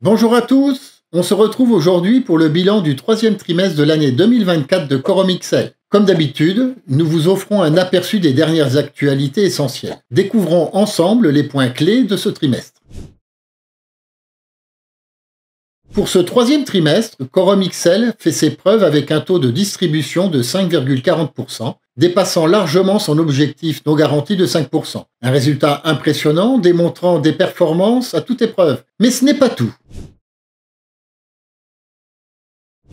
Bonjour à tous, on se retrouve aujourd'hui pour le bilan du troisième trimestre de l'année 2024 de Quorum XL. Comme d'habitude, nous vous offrons un aperçu des dernières actualités essentielles. Découvrons ensemble les points clés de ce trimestre. Pour ce troisième trimestre, Quorum XL fait ses preuves avec un taux de distribution de 5,40%, dépassant largement son objectif non garanti de 5%. Un résultat impressionnant démontrant des performances à toute épreuve. Mais ce n'est pas tout.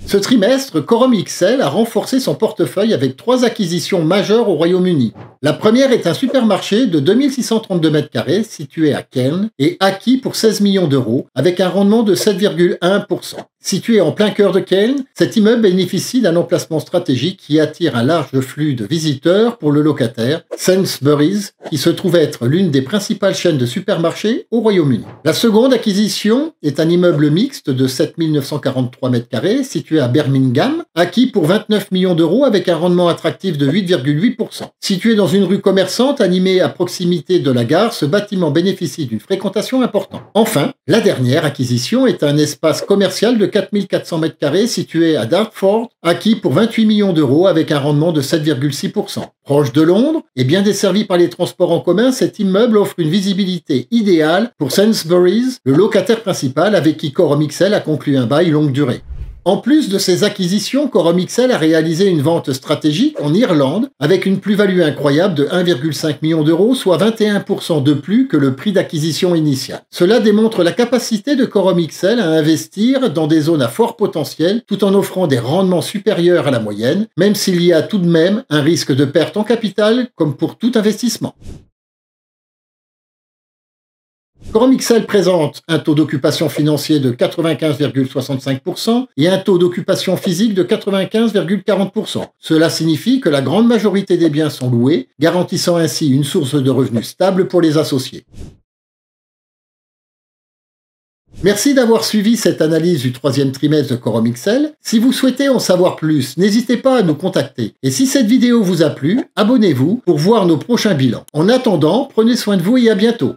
Ce trimestre, Quorum XL a renforcé son portefeuille avec 3 acquisitions majeures au Royaume-Uni. La première est un supermarché de 2632 m² situé à Cairn et acquis pour 16 millions d'euros avec un rendement de 7,1%. Situé en plein cœur de Cairn, cet immeuble bénéficie d'un emplacement stratégique qui attire un large flux de visiteurs pour le locataire, Sainsbury's, qui se trouve être l'une des principales chaînes de supermarchés au Royaume-Uni. La seconde acquisition est un immeuble mixte de 7943 m² situé à Birmingham, acquis pour 29 millions d'euros avec un rendement attractif de 8,8%. Situé dans une rue commerçante animée à proximité de la gare, ce bâtiment bénéficie d'une fréquentation importante. Enfin, la dernière acquisition est un espace commercial de 4400 m² situé à Dartford, acquis pour 28 millions d'euros avec un rendement de 7,6%. Proche de Londres et bien desservi par les transports en commun, cet immeuble offre une visibilité idéale pour Sainsbury's, le locataire principal avec qui Quorum XL a conclu un bail longue durée. En plus de ces acquisitions, Quorum XL a réalisé une vente stratégique en Irlande avec une plus-value incroyable de 1,5 million d'euros, soit 21% de plus que le prix d'acquisition initial. Cela démontre la capacité de Quorum XL à investir dans des zones à fort potentiel tout en offrant des rendements supérieurs à la moyenne, même s'il y a tout de même un risque de perte en capital comme pour tout investissement. Quorum XL présente un taux d'occupation financier de 95,65% et un taux d'occupation physique de 95,40%. Cela signifie que la grande majorité des biens sont loués, garantissant ainsi une source de revenus stable pour les associés. Merci d'avoir suivi cette analyse du troisième trimestre de Quorum XL. Si vous souhaitez en savoir plus, n'hésitez pas à nous contacter. Et si cette vidéo vous a plu, abonnez-vous pour voir nos prochains bilans. En attendant, prenez soin de vous et à bientôt.